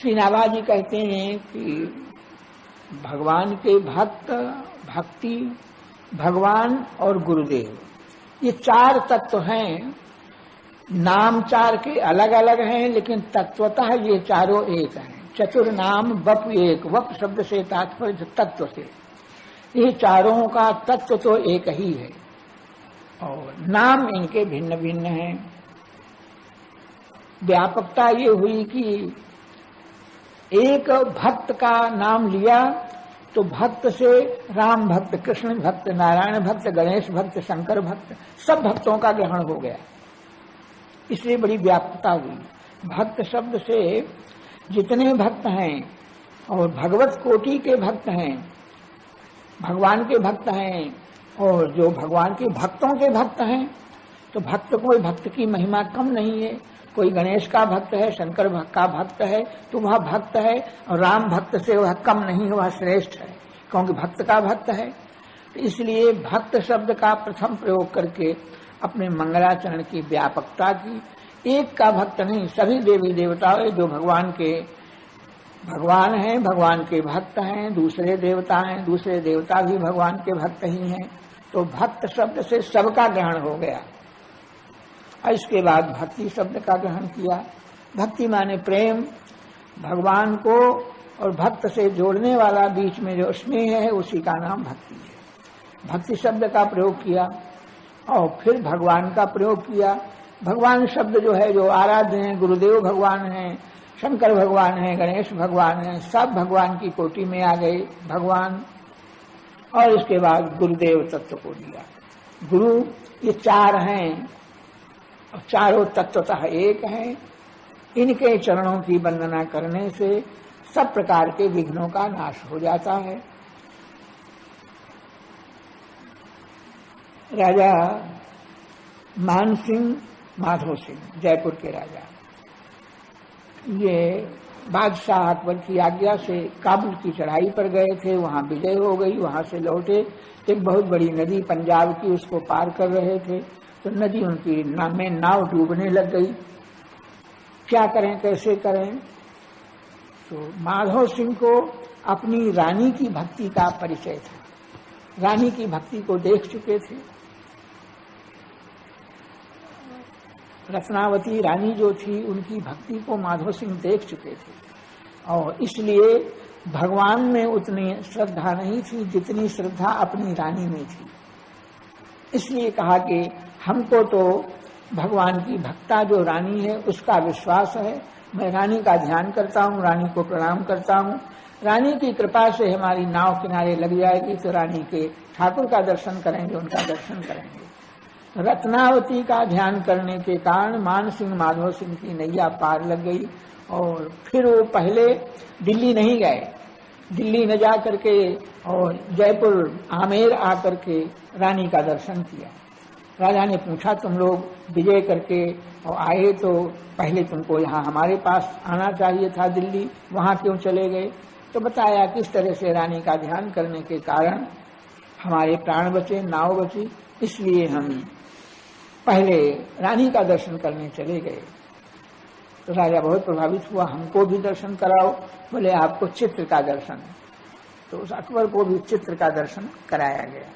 श्री नाभाजी कहते हैं कि भगवान के भक्त, भक्ति, भगवान और गुरुदेव, ये चार तत्व हैं। नाम चार के अलग अलग हैं, लेकिन तत्वतः ये चारों एक हैं। चतुर नाम वप एक, वप शब्द से तात्पर्य तत्व से, ये चारों का तत्व तो एक ही है और नाम इनके भिन्न भिन्न हैं। व्यापकता ये हुई कि एक भक्त का नाम लिया तो भक्त से राम भक्त, कृष्ण भक्त, नारायण भक्त, गणेश भक्त, शंकर भक्त, सब भक्तों का ग्रहण हो गया, इसलिए बड़ी व्यापकता हुई। भक्त शब्द से जितने भक्त हैं और भगवत कोटि के भक्त हैं, भगवान के भक्त हैं और जो भगवान के भक्तों के भक्त हैं, तो भक्त, कोई भक्त की महिमा कम नहीं है। कोई गणेश का भक्त है, शंकर का भक्त है तो वह भक्त है, और राम भक्त से वह कम नहीं है, वह श्रेष्ठ है, क्योंकि भक्त का भक्त है। तो इसलिए भक्त शब्द का प्रथम प्रयोग करके अपने मंगलाचरण की व्यापकता की, एक का भक्त नहीं, सभी देवी देवताओं जो भगवान के भगवान हैं, भगवान के भक्त हैं, दूसरे देवता हैं, दूसरे देवता भी भगवान के भक्त ही हैं, तो भक्त शब्द से सबका ग्रहण हो गया। और इसके बाद भक्ति शब्द का ग्रहण किया। भक्ति माने प्रेम, भगवान को और भक्त से जोड़ने वाला बीच में जो स्नेह है उसी का नाम भक्ति है। भक्ति शब्द का प्रयोग किया और फिर भगवान का प्रयोग किया। भगवान शब्द जो है, जो आराध्य हैं, गुरुदेव भगवान हैं, शंकर भगवान हैं, गणेश भगवान हैं, सब भगवान की कोटि में आ गए भगवान। और इसके बाद गुरुदेव तत्व को दिया। गुरु ये चार हैं और चारों तत्वतः एक हैं। इनके चरणों की वंदना करने से सब प्रकार के विघ्नों का नाश हो जाता है। राजा मान सिंह माधो सिंह, जयपुर के राजा, ये बादशाह अकबर की आज्ञा से काबुल की चढ़ाई पर गए थे, वहां विजय हो गई, वहां से लौटे। एक बहुत बड़ी नदी पंजाब की, उसको पार कर रहे थे तो नदी उनकी में नाव डूबने लग गई। क्या करें, कैसे करें? तो माधव सिंह को अपनी रानी की भक्ति का परिचय था। रानी की भक्ति को देख चुके थे। रत्नावती रानी जो थी, उनकी भक्ति को माधव सिंह देख चुके थे और इसलिए भगवान में उतनी श्रद्धा नहीं थी जितनी श्रद्धा अपनी रानी में थी। इसलिए कहा कि हमको तो भगवान की भक्ता जो रानी है उसका विश्वास है, मैं रानी का ध्यान करता हूँ, रानी को प्रणाम करता हूँ, रानी की कृपा से हमारी नाव किनारे लग जाएगी तो रानी के ठाकुर का दर्शन करेंगे, उनका दर्शन करेंगे। रत्नावती का ध्यान करने के कारण मान सिंह माधव सिंह की नैया पार लग गई और फिर वो पहले दिल्ली नहीं गए। दिल्ली न जा करके और जयपुर आमेर आकर के रानी का दर्शन किया। राजा ने पूछा, तुम लोग विजय करके और आए तो पहले तुमको यहाँ हमारे पास आना चाहिए था दिल्ली, वहाँ क्यों चले गए? तो बताया किस तरह से रानी का ध्यान करने के कारण हमारे प्राण बचे, नाव बची, इसलिए हम पहले रानी का दर्शन करने चले गए। तो राजा बहुत प्रभावित हुआ, हमको भी दर्शन कराओ। बोले आपको चित्र का दर्शन। तो उस अकबर को भी चित्र का दर्शन कराया गया।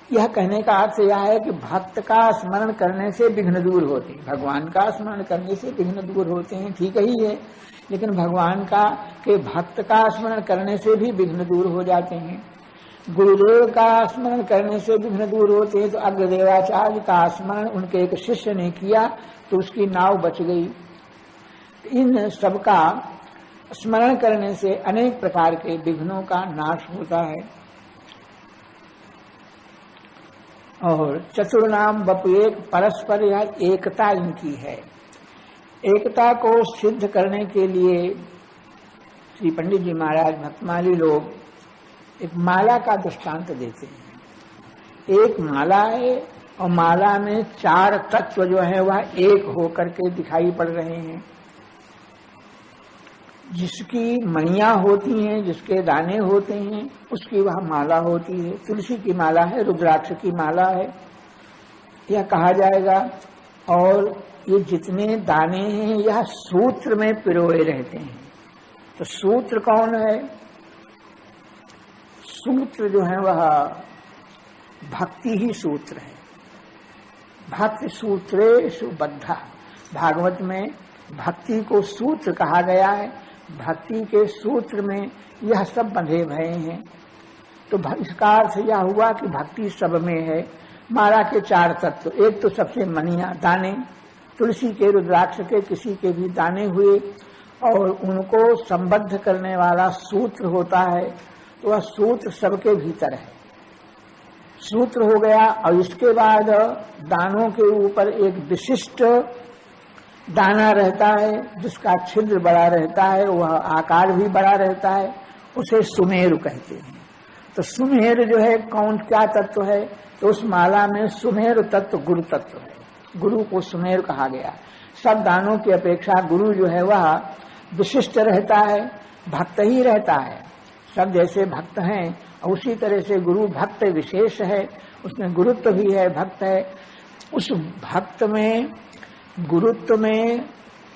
यह कहने का अर्थ यह है कि भक्त का स्मरण करने से विघ्न दूर होते हैं, भगवान का स्मरण करने से विघ्न दूर होते हैं, ठीक ही है, लेकिन भगवान का के भक्त का स्मरण करने से भी विघ्न दूर हो जाते हैं। गुरुदेव का स्मरण करने से विघ्न दूर होते हैं। तो अग्रदेवाचार्य का स्मरण उनके एक शिष्य ने किया तो उसकी नाव बच गई। इन सबका स्मरण करने से अनेक प्रकार के विघ्नों का नाश होता है। और चतुर्नाम बपु एक, परस्पर यह एकता इनकी है। एकता को सिद्ध करने के लिए श्री पंडित जी महाराज भक्तमाली लोग एक माला का दृष्टांत देते हैं। एक माला है और माला में चार तत्व जो है वह एक होकर के दिखाई पड़ रहे हैं। जिसकी मणियां होती हैं, जिसके दाने होते हैं, उसकी वह माला होती है। तुलसी की माला है, रुद्राक्ष की माला है। यह कहा जाएगा और ये जितने दाने हैं यह सूत्र में पिरोए रहते हैं। तो सूत्र कौन है? सूत्र जो है वह भक्ति ही सूत्र है। भक्ति सूत्रेषु बद्धा, भागवत में भक्ति को सूत्र कहा गया है। भक्ति के सूत्र में यह सब बंधे भये हैं। तो इसका अर्थ यह हुआ कि भक्ति सब में है। माला के 4 तत्व, एक तो सबसे मणियां दाने, तुलसी के रुद्राक्ष के किसी के भी दाने हुए और उनको संबद्ध करने वाला सूत्र होता है। तो वह सूत्र सबके भीतर है, सूत्र हो गया। और इसके बाद दानों के ऊपर एक विशिष्ट दाना रहता है जिसका छिद्र बड़ा रहता है, वह आकार भी बड़ा रहता है, उसे सुमेरु कहते हैं। तो सुमेरु जो है कौन क्या तत्व है? तो उस माला में सुमेरु तत्व गुरु तत्व है। गुरु को सुमेरु कहा गया। सब दानों की अपेक्षा गुरु जो है वह विशिष्ट रहता है, भक्त ही रहता है। सब जैसे भक्त हैं और उसी तरह से गुरु भक्त विशेष है, उसमें गुरुत्व भी है, भक्त है। उस भक्त में गुरुत्व में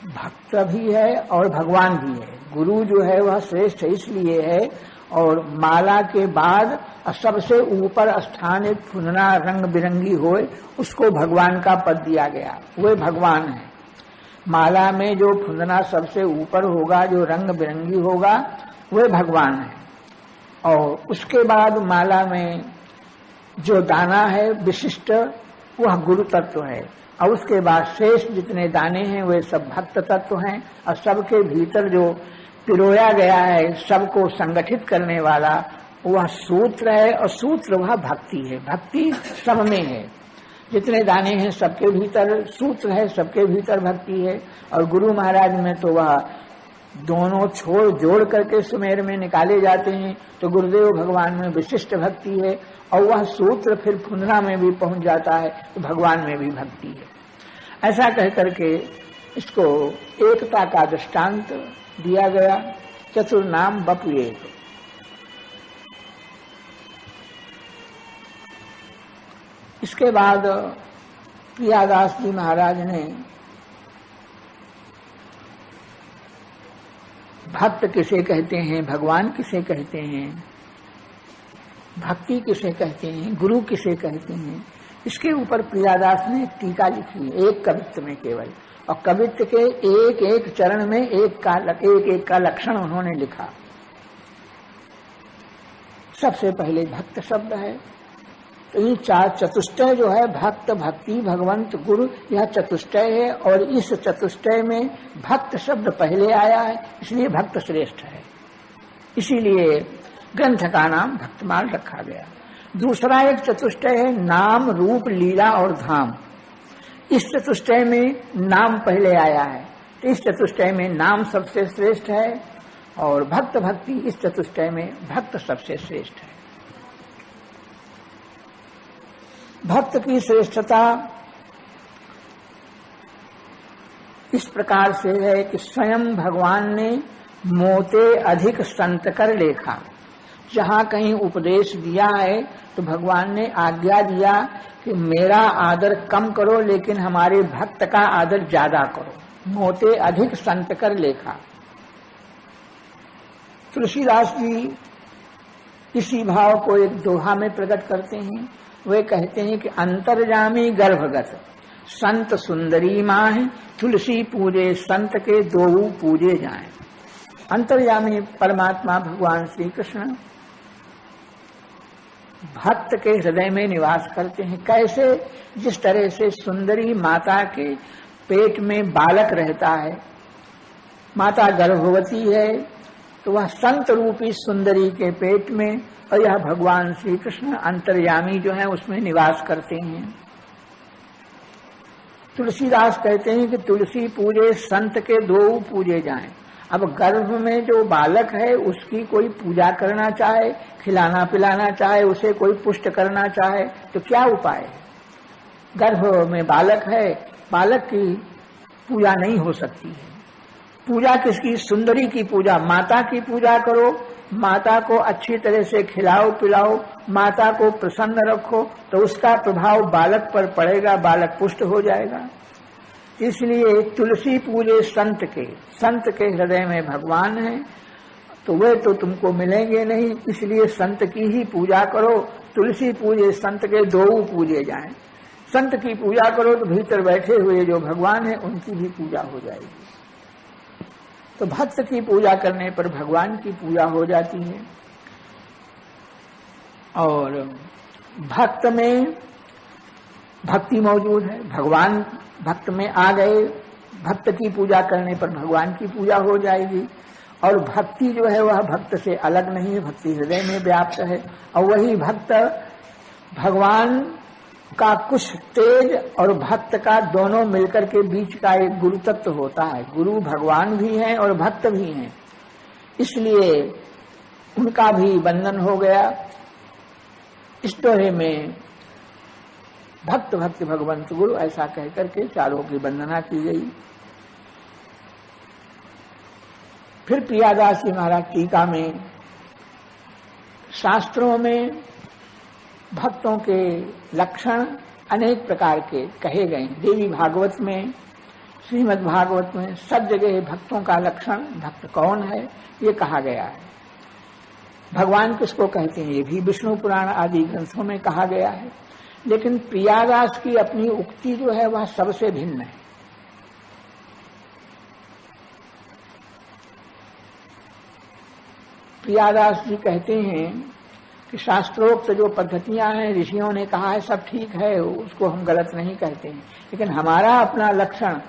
भक्त भी है और भगवान भी है। गुरु जो है वह श्रेष्ठ इसलिए है और माला के बाद सबसे ऊपर स्थान एक फुनना रंग बिरंगी होए, उसको भगवान का पद दिया गया, वह भगवान है। माला में जो फुंदना सबसे ऊपर होगा, जो रंग बिरंगी होगा, वह भगवान है। और उसके बाद माला में जो दाना है विशिष्ट, वह गुरु तत्व है। और उसके बाद शेष जितने दाने हैं वे सब भक्त तत्व हैं। और सबके भीतर जो पिरोया गया है, सबको संगठित करने वाला, वह सूत्र है। और सूत्र वह भक्ति है। भक्ति सब में है, जितने दाने हैं सबके भीतर सूत्र है, सबके भीतर भक्ति है। और गुरु महाराज में तो वह दोनों छोड़ जोड़ करके सुमेर में निकाले जाते हैं। तो गुरुदेव भगवान में विशिष्ट भक्ति है और वह सूत्र फिर फुंदना में भी पहुंच जाता है, तो भगवान में भी भक्ति है। ऐसा कह करके इसको एकता का दृष्टांत दिया गया। चतुर्नाम बपु एक। इसके बाद प्रियादास जी महाराज ने भक्त किसे कहते हैं, भगवान किसे कहते हैं, भक्ति किसे कहते हैं, गुरु किसे कहते हैं, इसके ऊपर प्रियादास ने टीका लिखी है, एक कवित्व में केवल। और कवित्व के एक एक चरण में एक का लक्षण उन्होंने लिखा। सबसे पहले भक्त शब्द है। तो ये 4 चतुष्टय जो है, भक्त, भक्ति, भगवंत, गुरु, यह चतुष्टय है। और इस चतुष्टय में भक्त शब्द पहले आया है, इसलिए भक्त श्रेष्ठ है। इसीलिए ग्रंथ का नाम भक्तमाल रखा गया। दूसरा एक चतुष्टय है, नाम, रूप, लीला और धाम। इस चतुष्टय में नाम पहले आया है, तो इस चतुष्टय में नाम सबसे श्रेष्ठ है। और भक्त, भक्ति, इस चतुष्टय में भक्त सबसे श्रेष्ठ है। भक्त की श्रेष्ठता इस प्रकार से है कि स्वयं भगवान ने मोते अधिक संत कर लेखा। जहाँ कहीं उपदेश दिया है तो भगवान ने आज्ञा दिया कि मेरा आदर कम करो, लेकिन हमारे भक्त का आदर ज्यादा करो। मोते अधिक संत कर लेखा। तुलसीदास जी इसी भाव को एक दोहा में प्रकट करते हैं। वे कहते हैं कि अंतर्यामी गर्भगत संत सुंदरी माह, तुलसी पूजे संत के दोऊ पूजे जाएं। अंतर्यामी परमात्मा भगवान श्री कृष्ण भक्त के हृदय में निवास करते हैं। कैसे? जिस तरह से सुंदरी माता के पेट में बालक रहता है, माता गर्भवती है, तो वह संत रूपी सुंदरी के पेट में, और यह भगवान श्री कृष्ण अंतर्यामी जो है उसमें निवास करते हैं। तुलसीदास कहते हैं कि तुलसी पूजे संत के दो पूजे जाएं। अब गर्भ में जो बालक है उसकी कोई पूजा करना चाहे, खिलाना पिलाना चाहे, उसे कोई पुष्ट करना चाहे, तो क्या उपाय है? गर्भ में बालक है, बालक की पूजा नहीं हो सकती है। पूजा किसकी? सुंदरी की पूजा। माता की पूजा करो, माता को अच्छी तरह से खिलाओ पिलाओ, माता को प्रसन्न रखो, तो उसका प्रभाव बालक पर पड़ेगा, बालक पुष्ट हो जाएगा। इसलिए तुलसी पूजे संत के हृदय में भगवान है, तो वे तो तुमको मिलेंगे नहीं, इसलिए संत की ही पूजा करो। तुलसी पूजे संत के, दो पूजे जाएं। संत की पूजा करो तो भीतर बैठे हुए जो भगवान है उनकी भी पूजा हो जाएगी। तो भक्त की पूजा करने पर भगवान की पूजा हो जाती है। और भक्त में भक्ति मौजूद है, भगवान भक्त में आ गए, भक्त की पूजा करने पर भगवान की पूजा हो जाएगी। और भक्ति जो है वह भक्त से अलग नहीं है, भक्ति हृदय में व्याप्त है। और वही भक्त भगवान का कुछ तेज और भक्त का दोनों मिलकर के बीच का एक गुरु तत्व होता है। गुरु भगवान भी हैं और भक्त भी हैं, इसलिए उनका भी बंधन हो गया। इस दोहे में भक्त भक्त भगवंत गुरु ऐसा कहकर के चारों की वंदना की गई। फिर प्रियादास जी महाराज टीका में शास्त्रों में भक्तों के लक्षण अनेक प्रकार के कहे गए। देवी भागवत में, श्रीमद् भागवत में सब जगह भक्तों का लक्षण, भक्त कौन है ये कहा गया है। भगवान किसको कहते हैं ये भी विष्णु पुराण आदि ग्रंथों में कहा गया है। लेकिन प्रियादास की अपनी उक्ति जो है वह सबसे भिन्न है। प्रियादास जी कहते हैं कि शास्त्रोक्त जो पद्धतियां हैं, ऋषियों ने कहा है सब ठीक है, उसको हम गलत नहीं कहते हैं, लेकिन हमारा अपना लक्षण,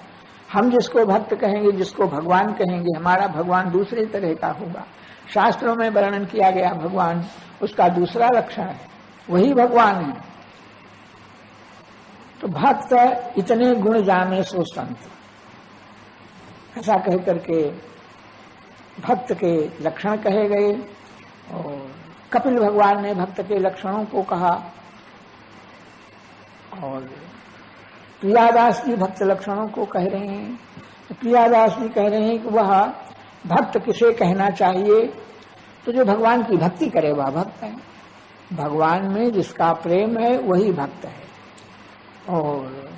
हम जिसको भक्त कहेंगे, जिसको भगवान कहेंगे, हमारा भगवान दूसरे तरह का होगा। शास्त्रों में वर्णन किया गया भगवान, उसका दूसरा लक्षण है, वही भगवान है। तो भक्त इतने गुण जाने सो संत, ऐसा कह करके भक्त के लक्षण कहे गए। और कपिल भगवान ने भक्त के लक्षणों को कहा। और प्रियादास जी भक्त लक्षणों को कह रहे हैं। तो प्रियादास जी कह रहे हैं कि वह भक्त किसे कहना चाहिए, तो जो भगवान की भक्ति करे वह भक्त है। भगवान में जिसका प्रेम है वही भक्त है। और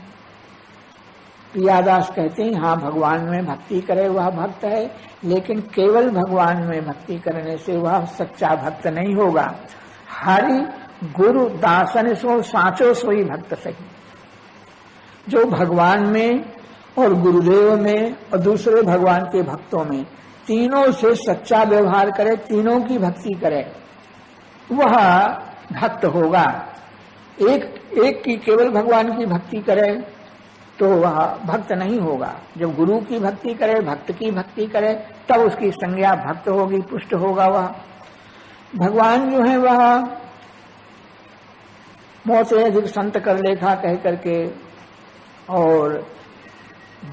प्रियादास कहते हैं हाँ, भगवान में भक्ति करे वह भक्त है, लेकिन केवल भगवान में भक्ति करने से वह सच्चा भक्त नहीं होगा। हरि गुरु दासन सो साचो सोई भक्त सही। जो भगवान में और गुरुदेव में और दूसरे भगवान के भक्तों में तीनों से सच्चा व्यवहार करे, तीनों की भक्ति करे, वह भक्त होगा। एक की केवल भगवान की भक्ति करे तो वह भक्त नहीं होगा। जब गुरु की भक्ति करे, भक्त की भक्ति करे, तब उसकी संज्ञा भक्त होगी, पुष्ट होगा वह। भगवान जो है वह मोह से अधिक संत कर लेखा कह करके, और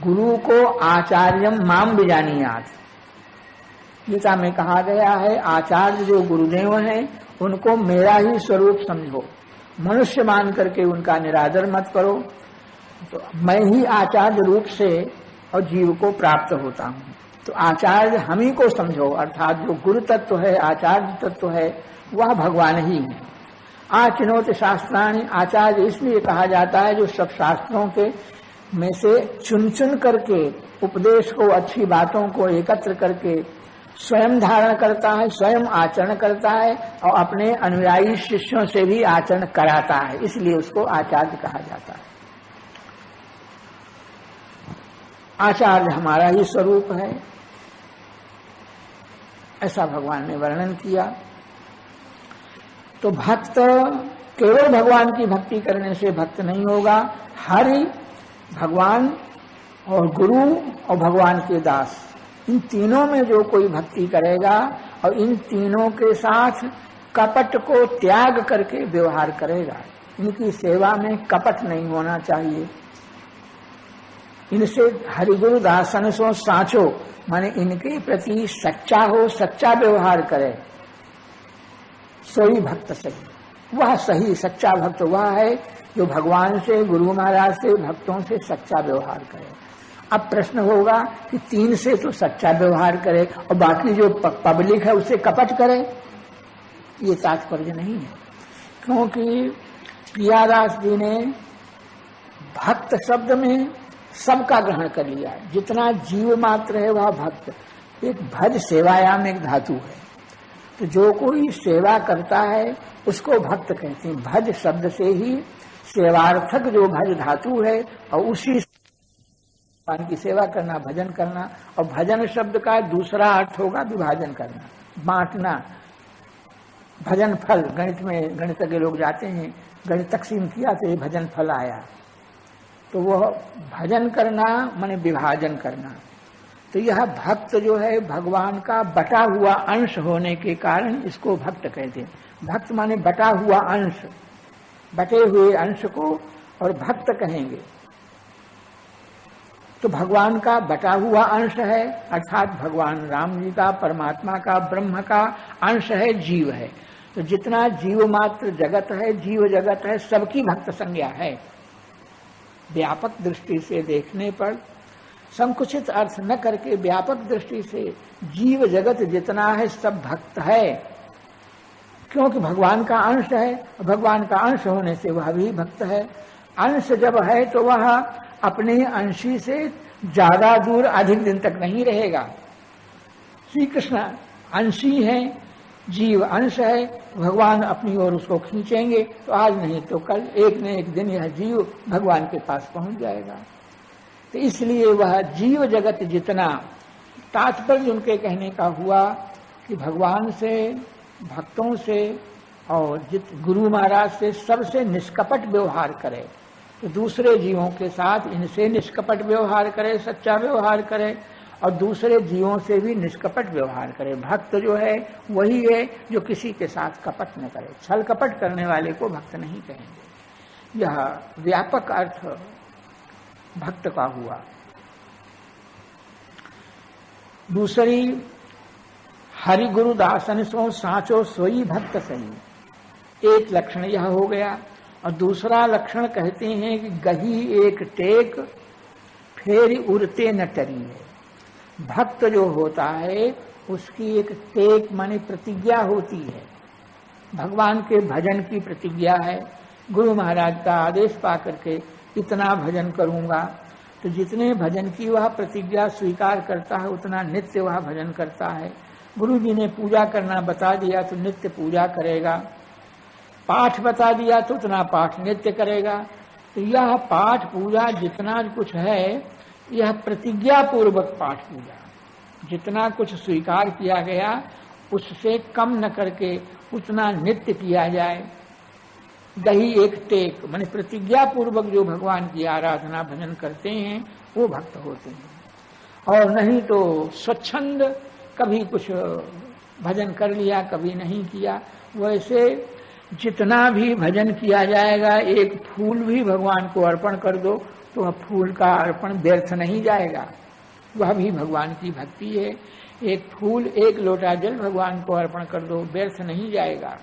गुरु को आचार्यम माम बिजानियात, गीता में कहा गया है आचार्य जो गुरुदेव हैं उनको मेरा ही स्वरूप समझो, मनुष्य मान करके उनका निरादर मत करो। तो मैं ही आचार्य रूप से और जीव को प्राप्त होता हूँ। तो आचार्य हम ही को समझो, अर्थात जो गुरु तत्व है, आचार्य तत्व है, वह भगवान ही है। आचिनोत शास्त्राणि, आचार्य इसलिए कहा जाता है जो सब शास्त्रों के में से चुन चुन करके उपदेश को, अच्छी बातों को एकत्र करके स्वयं धारण करता है, स्वयं आचरण करता है और अपने अनुयायी शिष्यों से भी आचरण कराता है, इसलिए उसको आचार्य कहा जाता है। आचार्य हमारा ही स्वरूप है, ऐसा भगवान ने वर्णन किया। तो भक्त केवल भगवान की भक्ति करने से भक्त नहीं होगा। हरि, भगवान और गुरु और भगवान के दास, इन तीनों में जो कोई भक्ति करेगा और इन तीनों के साथ कपट को त्याग करके व्यवहार करेगा, इनकी सेवा में कपट नहीं होना चाहिए। इनसे हरिगुरु दासन सो साचो, माने इनके प्रति सच्चा हो, सच्चा व्यवहार करे, सोई भक्त सही। वह सही सच्चा भक्त वह है जो भगवान से, गुरु महाराज से, भक्तों से सच्चा व्यवहार करे। अब प्रश्न होगा कि तीन से तो सच्चा व्यवहार करे और बाकी जो पब्लिक है उससे कपट करे, ये तात्पर्य नहीं है। क्योंकि प्रियादास जी ने भक्त शब्द में सबका ग्रहण कर लिया। जितना जीव मात्र है वह भक्त। एक भज सेवायाम एक धातु है, तो जो कोई सेवा करता है उसको भक्त कहते हैं। भज शब्द से ही सेवार्थक जो भज धातु है, और उसी भगवान की सेवा करना, भजन करना। और भजन शब्द का दूसरा अर्थ होगा विभाजन करना, बांटना। भजन फल, गणित में गणित के लोग जाते हैं, गणित तकसीम किया तो ये भजन फल आया। तो वह भजन करना माने विभाजन करना। तो यह भक्त जो है भगवान का बटा हुआ अंश होने के कारण इसको भक्त कहते हैं। भक्त माने बटा हुआ अंश, बटे हुए अंश को और भक्त कहेंगे। तो भगवान का बटा हुआ अंश है, अर्थात भगवान राम जी का, परमात्मा का, ब्रह्म का अंश है, जीव है। तो जितना जीव मात्र जगत है, जीव जगत है, सबकी भक्त संज्ञा है। व्यापक दृष्टि से देखने पर, संकुचित अर्थ न करके व्यापक दृष्टि से जीव जगत जितना है सब भक्त है, क्योंकि भगवान का अंश है। भगवान का अंश होने से वह भी भक्त है। अंश जब है तो वह अपने अंशी से ज्यादा दूर अधिक दिन तक नहीं रहेगा। श्री कृष्ण अंशी हैं, जीव अंश है, भगवान अपनी ओर उसको खींचेंगे तो आज नहीं तो कल, एक न एक दिन यह जीव भगवान के पास पहुंच जाएगा। तो इसलिए वह जीव जगत जितना, तात्पर्य उनके कहने का हुआ कि भगवान से, भक्तों से और गुरु महाराज से सबसे निष्कपट व्यवहार करे। तो दूसरे जीवों के साथ इनसे निष्कपट व्यवहार करे, सच्चा व्यवहार करे, और दूसरे जीवों से भी निष्कपट व्यवहार करे। भक्त जो है वही है जो किसी के साथ कपट न करे। छल कपट करने वाले को भक्त नहीं कहेंगे। यह व्यापक अर्थ भक्त का हुआ। दूसरी, हरि गुरु दासन सो साचो सोई भक्त सही। एक लक्षण यह हो गया। और दूसरा लक्षण कहते हैं कि गही एक टेक फेर उड़ते न टरी है। भक्त जो होता है उसकी एक टेक माने प्रतिज्ञा होती है, भगवान के भजन की प्रतिज्ञा है। गुरु महाराज का आदेश पा करके इतना भजन करूंगा, तो जितने भजन की वह प्रतिज्ञा स्वीकार करता है उतना नित्य वह भजन करता है। गुरु जी ने पूजा करना बता दिया तो नित्य पूजा करेगा, पाठ बता दिया तो उतना पाठ नित्य करेगा। तो यह पाठ पूजा जितना कुछ है यह प्रतिज्ञा पूर्वक पाठ पूजा, जितना कुछ स्वीकार किया गया उससे कम न करके उतना नित्य किया जाए। दही एक टेक माने प्रतिज्ञा पूर्वक जो भगवान की आराधना भजन करते हैं वो भक्त होते हैं। और नहीं तो स्वच्छंद कभी कुछ भजन कर लिया कभी नहीं किया। वैसे जितना भी भजन किया जाएगा, एक फूल भी भगवान को अर्पण कर दो तो वह फूल का अर्पण व्यर्थ नहीं जाएगा, वह भी भगवान की भक्ति है। एक फूल, एक लोटा जल भगवान को अर्पण कर दो, व्यर्थ नहीं जाएगा।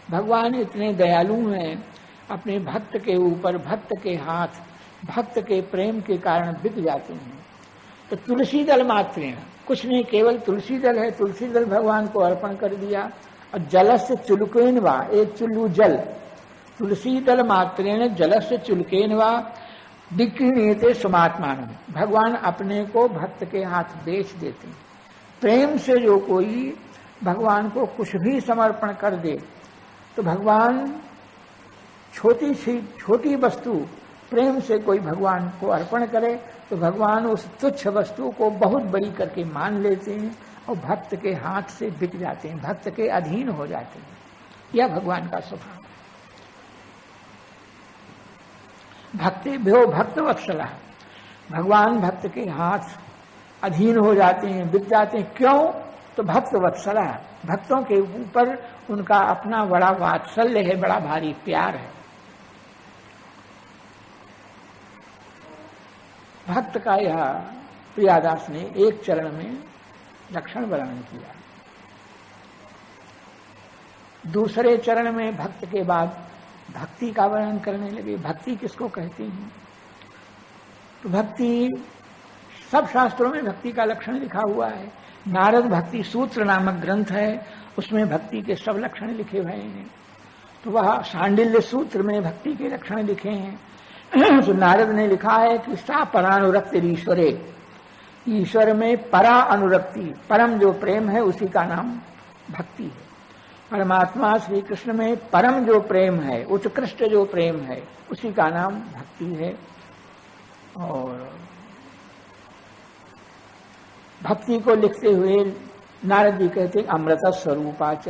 भगवान इतने दयालु हैं, अपने भक्त के ऊपर, भक्त के हाथ, भक्त के प्रेम के कारण बिक जाते हैं। तो तुलसी दल मात्र, कुछ नहीं, केवल तुलसी दल है, तुलसी दल भगवान को अर्पण कर दिया। और जलस्य चुलकेन वा, एक चुल्लू जल, तुलसी दल मात्रेण जलस्य चुलकेन वा दिक्कीणीते सुमात्मान। भगवान अपने को भक्त के हाथ बेच देते हैं। प्रेम से जो कोई भगवान को कुछ भी समर्पण कर दे तो भगवान छोटी वस्तु प्रेम से कोई भगवान को अर्पण करे तो भगवान उस तुच्छ वस्तु को बहुत बड़ी करके मान लेते हैं और भक्त के हाथ से बिक जाते हैं, भक्त के अधीन हो जाते हैं। यह भगवान का स्वभाव। भक्ति भ्यो भक्त वत्सला, भगवान भक्त के हाथ अधीन हो जाते हैं, बिक जाते हैं। क्यों? तो भक्त वत्सला, भक्तों के ऊपर उनका अपना बड़ा वात्सल्य है, बड़ा भारी प्यार है। भक्त का यह प्रियादास ने एक चरण में लक्षण वर्णन किया। दूसरे चरण में भक्त के बाद भक्ति का वर्णन करने लगे। भक्ति किसको कहते हैं? तो भक्ति, सब शास्त्रों में भक्ति का लक्षण लिखा हुआ है। नारद भक्ति सूत्र नामक ग्रंथ है, उसमें भक्ति के सब लक्षण लिखे हुए हैं। तो वह सांडिल्य सूत्र में भक्ति के लक्षण लिखे हैं। तो नारद ने लिखा है कि सा परानुरक्त ईश्वरे, ईश्वर में परा अनुरक्ति, परम जो प्रेम है उसी का नाम भक्ति है। परमात्मा श्री कृष्ण में परम जो प्रेम है, उत्कृष्ट जो प्रेम है, उसी का नाम भक्ति है। और भक्ति को लिखते हुए नारद जी कहते हैं अमृत स्वरूपाच,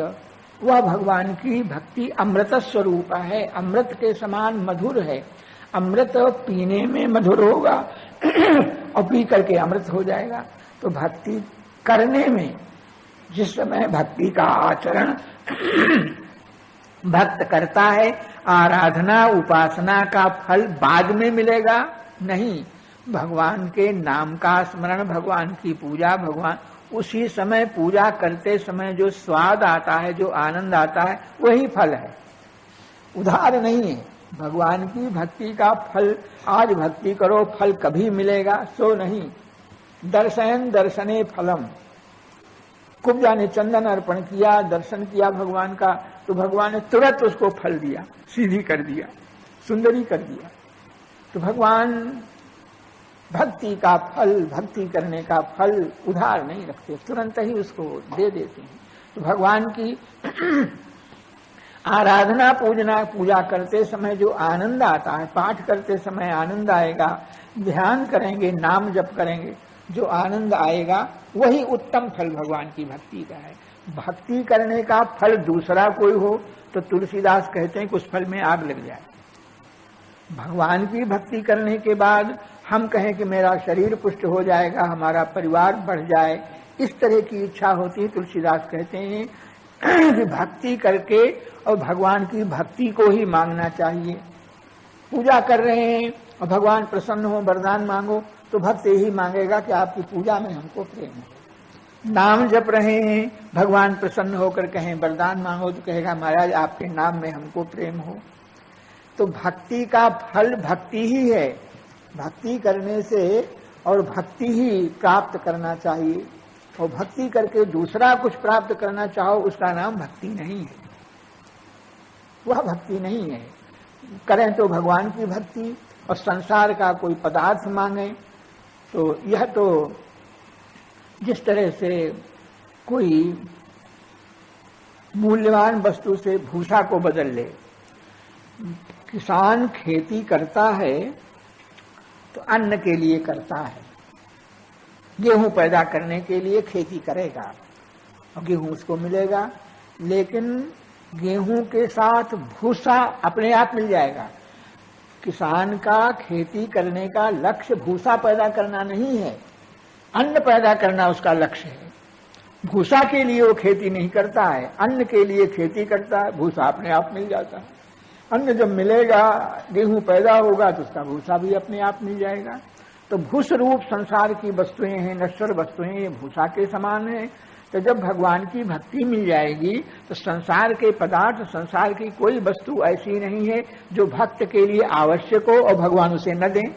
वह भगवान की भक्ति अमृत स्वरूप है, अमृत के समान मधुर है। अमृत पीने में मधुर होगा और पी करके अमृत हो जाएगा। तो भक्ति करने में, जिस समय भक्ति का आचरण भक्त करता है, आराधना उपासना का फल बाद में मिलेगा नहीं, भगवान के नाम का स्मरण, भगवान की पूजा, भगवान उसी समय पूजा करते समय जो स्वाद आता है, जो आनंद आता है, वही फल है, उधार नहीं है। भगवान की भक्ति का फल, आज भक्ति करो फल कभी मिलेगा सो नहीं। दर्शन दर्शने फलम, कुब्जा ने चंदन अर्पण किया, दर्शन किया भगवान का, तो भगवान ने तुरंत उसको फल दिया, सीधी कर दिया, सुंदरी कर दिया। तो भगवान भक्ति का फल, भक्ति करने का फल उधार नहीं रखते, तुरंत ही उसको दे देते हैं। तो भगवान की आराधना पूजा करते समय जो आनंद आता है, पाठ करते समय आनंद आएगा, ध्यान करेंगे, नाम जप करेंगे, जो आनंद आएगा वही उत्तम फल भगवान की भक्ति का है। भक्ति करने का फल दूसरा कोई हो तो तुलसीदास कहते हैं कि उस फल में आग लग जाए। भगवान की भक्ति करने के बाद हम कहें कि मेरा शरीर पुष्ट हो जाएगा, हमारा परिवार बढ़ जाए, इस तरह की इच्छा होती है। तुलसीदास कहते हैं कि भक्ति करके और भगवान की भक्ति को ही मांगना चाहिए। पूजा कर रहे हैं और भगवान प्रसन्न हो, वरदान मांगो, तो भक्त यही मांगेगा कि आपकी पूजा में हमको प्रेम हो। नाम जप रहे हैं, भगवान प्रसन्न होकर कहें वरदान मांगो, तो कहेगा महाराज आपके नाम में हमको प्रेम हो। तो भक्ति का फल भक्ति ही है, भक्ति करने से और भक्ति ही प्राप्त करना चाहिए। और भक्ति करके दूसरा कुछ प्राप्त करना चाहो, उसका नाम भक्ति नहीं है, वह भक्ति नहीं है। करें तो भगवान की भक्ति, और संसार का कोई पदार्थ मांगे तो यह तो जिस तरह से कोई मूल्यवान वस्तु से भूसा को बदल ले। किसान खेती करता है तो अन्न के लिए करता है, गेहूं पैदा करने के लिए खेती करेगा और गेहूं उसको मिलेगा, लेकिन गेहूं के साथ भूसा अपने आप मिल जाएगा। किसान का खेती करने का लक्ष्य भूसा पैदा करना नहीं है, अन्न पैदा करना उसका लक्ष्य है। भूसा के लिए वो खेती नहीं करता है, अन्न के लिए खेती करता है, भूसा अपने आप मिल जाता है। अन्न जब मिलेगा, गेहूं पैदा होगा तो उसका भूसा भी अपने आप मिल जाएगा। तो भूस रूप संसार की वस्तुएं हैं, नश्वर वस्तुएं, ये भूसा के समान है। तो जब भगवान की भक्ति मिल जाएगी तो संसार के पदार्थ, संसार की कोई वस्तु ऐसी नहीं है जो भक्त के लिए आवश्यक हो और भगवान उसे न दें।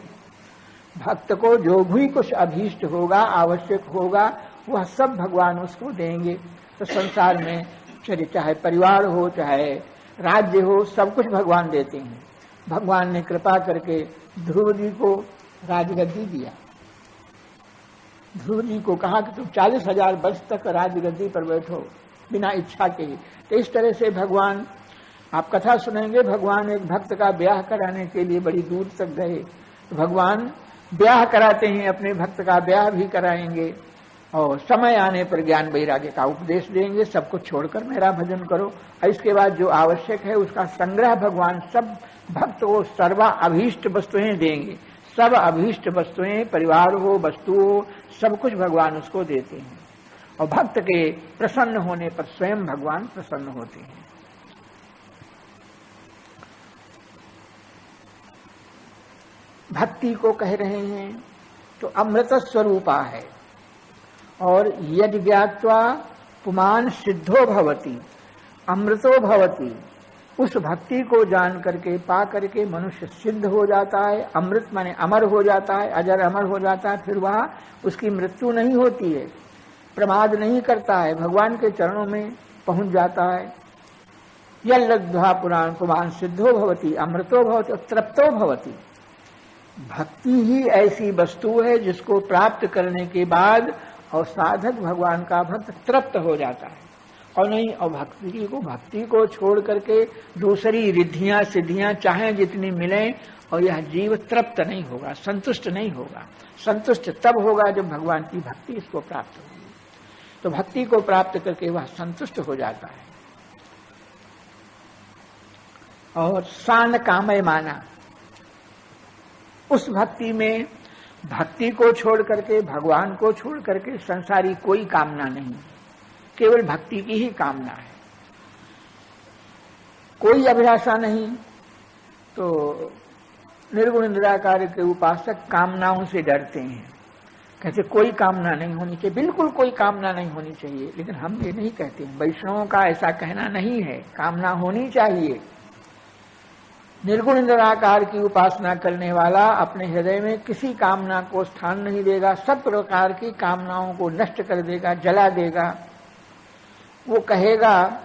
भक्त को जो भी कुछ अभीष्ट होगा, आवश्यक होगा, वह सब भगवान उसको देंगे। तो संसार में चाहे परिवार हो, चाहे राज्य हो, सब कुछ भगवान देते हैं। भगवान ने कृपा करके ध्रुव जी को राजगद्दी दिया। ध्रुव जी को कहा कि तुम 40,000 वर्ष तक राजगद्दी पर बैठो बिना इच्छा के। तो इस तरह से भगवान, आप कथा सुनेंगे, भगवान एक भक्त का ब्याह कराने के लिए बड़ी दूर तक गए। तो भगवान ब्याह कराते हैं, अपने भक्त का ब्याह भी कराएंगे और समय आने पर ज्ञान वैराग्य का उपदेश देंगे, सब कुछ छोड़कर मेरा भजन करो। और इसके बाद जो आवश्यक है उसका संग्रह भगवान सब भक्त को सर्वा अभीष्ट वस्तुएं देंगे। सब अभीष्ट वस्तुएं, परिवार हो, वस्तु हो, सब कुछ भगवान उसको देते हैं। और भक्त के प्रसन्न होने पर स्वयं भगवान प्रसन्न होते हैं। भक्ति को कह रहे हैं तो अमृत स्वरूपा है। और यदि ज्ञात्वा पुमान सिद्धो भवति अमृतो भवति, उस भक्ति को जान करके, पा करके मनुष्य सिद्ध हो जाता है। अमृत माने अमर हो जाता है, अजर अमर हो जाता है। फिर वहां उसकी मृत्यु नहीं होती है, प्रमाद नहीं करता है, भगवान के चरणों में पहुंच जाता है। यल्लब्ध्वा पुराण पुमान सिद्धो भवति अमृतो भवति तृप्तो भवति। भक्ति ही ऐसी वस्तु है जिसको प्राप्त करने के बाद और साधक भगवान का भक्त तृप्त हो जाता है। और नहीं, और भक्ति को छोड़ करके दूसरी रिद्धियां सिद्धियां चाहे जितनी मिलें, और यह जीव तृप्त नहीं होगा, संतुष्ट नहीं होगा। संतुष्ट तब होगा जब भगवान की भक्ति इसको प्राप्त होगी। तो भक्ति को प्राप्त करके वह संतुष्ट हो जाता है। और सान कामय माना, उस भक्ति में भक्ति को छोड़ करके, भगवान को छोड़ करके संसारी कोई कामना नहीं, केवल भक्ति की ही कामना है, कोई अभिलाषा नहीं। तो निर्गुण निराकार के उपासक कामनाओं से डरते हैं, कहते कोई कामना नहीं होनी चाहिए, बिल्कुल कोई कामना नहीं होनी चाहिए। लेकिन हम ये नहीं कहते, वैष्णवों का ऐसा कहना नहीं है, कामना होनी चाहिए। निर्गुण निराकार की उपासना करने वाला अपने हृदय में किसी कामना को स्थान नहीं देगा, सब प्रकार की कामनाओं को नष्ट कर देगा, जला देगा। वो कहेगा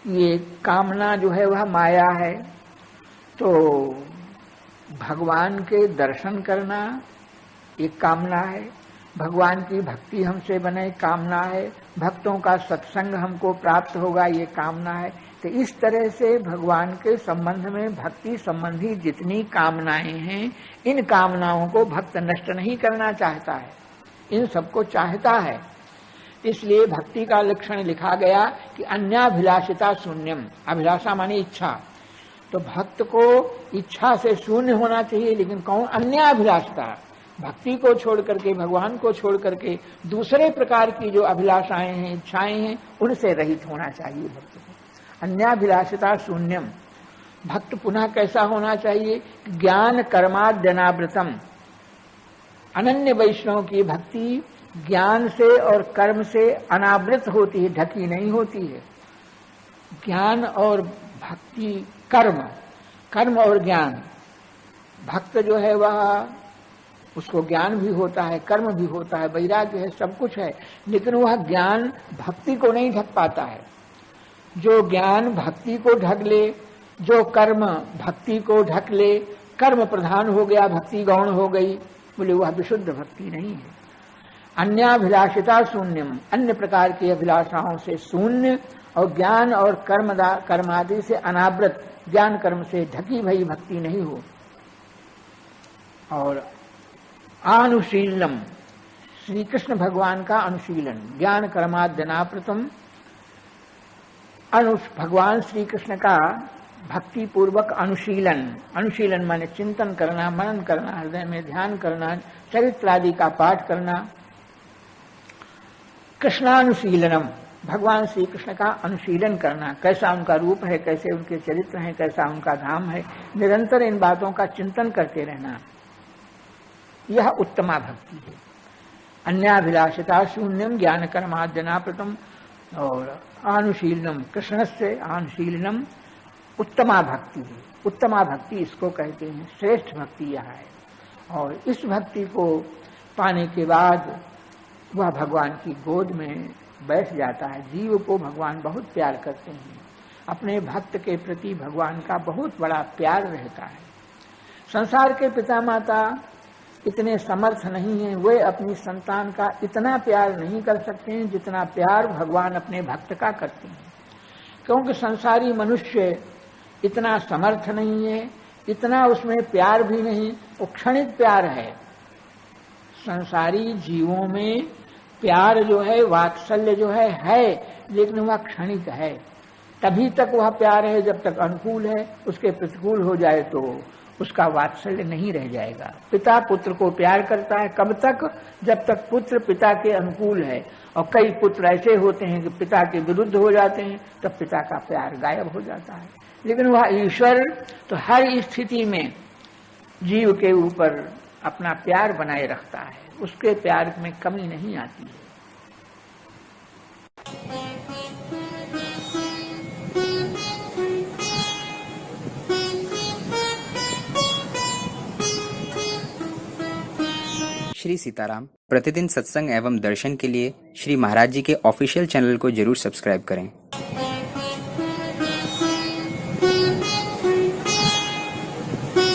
ये कामना जो है वह माया है। तो भगवान के दर्शन करना एक कामना है, भगवान की भक्ति हमसे बने कामना है, भक्तों का सत्संग हमको प्राप्त होगा ये कामना है। तो इस तरह से भगवान के संबंध में भक्ति संबंधी जितनी कामनाएं हैं, इन कामनाओं को भक्त नष्ट नहीं करना चाहता है, इन सबको चाहता है। इसलिए भक्ति का लक्षण लिखा गया कि अन्याभिलाषिता शून्यम, अभिलाषा माने इच्छा। तो भक्त को इच्छा से शून्य होना चाहिए, लेकिन कौन? अन्याभिलाषिता, भक्ति को छोड़ करके, भगवान को छोड़ करके दूसरे प्रकार की जो अभिलाषाएं हैं, इच्छाएं हैं, उनसे रहित होना चाहिए भक्त को। अन्याभिलाषिता शून्यम। भक्त पुनः कैसा होना चाहिए? ज्ञान कर्माद्यनावृतम। अनन्य वैष्णव की भक्ति ज्ञान से और कर्म से अनावृत होती है, ढकी नहीं होती है। ज्ञान और भक्ति, कर्म और ज्ञान। भक्त जो है वह, उसको ज्ञान भी होता है, कर्म भी होता है, वैराग्य है, सब कुछ है, लेकिन वह ज्ञान भक्ति को नहीं ढक पाता है। जो ज्ञान भक्ति को ढक ले, जो कर्म भक्ति को ढक ले, कर्म प्रधान हो गया, भक्ति गौण हो गई, बोले वह विशुद्ध भक्ति नहीं है। अन्याभिलाषिता शून्यम, अन्य प्रकार की अभिलाषाओं से शून्य और ज्ञान और कर्म आदि से अनावृत, ज्ञान कर्म से ढकी भई भक्ति नहीं हो। और अनुशीलनम, श्री कृष्ण भगवान का अनुशीलन, ज्ञान कर्माद्यनावृतम। भगवान श्री कृष्ण का भक्ति पूर्वक अनुशीलन, अनुशीलन माने चिंतन करना, मनन करना, हृदय में ध्यान करना, चरित्र आदि का पाठ करना। कृष्णानुशीलनम, भगवान श्री कृष्ण का अनुशीलन करना, कैसा उनका रूप है, कैसे उनके चरित्र हैं, कैसा उनका धाम है, निरंतर इन बातों का चिंतन करते रहना, यह उत्तमा भक्ति है। अन्याभिलाषिता शून्यम ज्ञान कर्माद्यनावृतम। और अनुशीलनम, कृष्ण से अनुशीलनम उत्तमा भक्ति है। उत्तमा भक्ति इसको कहते हैं, श्रेष्ठ भक्ति यह है। और इस भक्ति को पाने के बाद वह भगवान की गोद में बैठ जाता है। जीव को भगवान बहुत प्यार करते हैं, अपने भक्त के प्रति भगवान का बहुत बड़ा प्यार रहता है। संसार के पिता माता इतने समर्थ नहीं हैं, वे अपनी संतान का इतना प्यार नहीं कर सकते हैं जितना प्यार भगवान अपने भक्त का करते हैं। क्योंकि संसारी मनुष्य इतना समर्थ नहीं है, इतना उसमें प्यार भी नहीं, वो क्षणिक प्यार है। संसारी जीवों में प्यार जो है, वात्सल्य जो है, लेकिन वह क्षणिक है। तभी तक वह प्यार है जब तक अनुकूल है, उसके प्रतिकूल हो जाए तो उसका वात्सल्य नहीं रह जाएगा। पिता पुत्र को प्यार करता है कब तक? जब तक पुत्र पिता के अनुकूल है। और कई पुत्र ऐसे होते हैं कि पिता के विरुद्ध हो जाते हैं, तब पिता का प्यार गायब हो जाता है। लेकिन वह ईश्वर तो हर स्थिति में जीव के ऊपर अपना प्यार बनाए रखता है, उसके प्यार में कमी नहीं आती है। श्री सीताराम। प्रतिदिन सत्संग एवं दर्शन के लिए श्री महाराज जी के ऑफिशियल चैनल को जरूर सब्सक्राइब करें।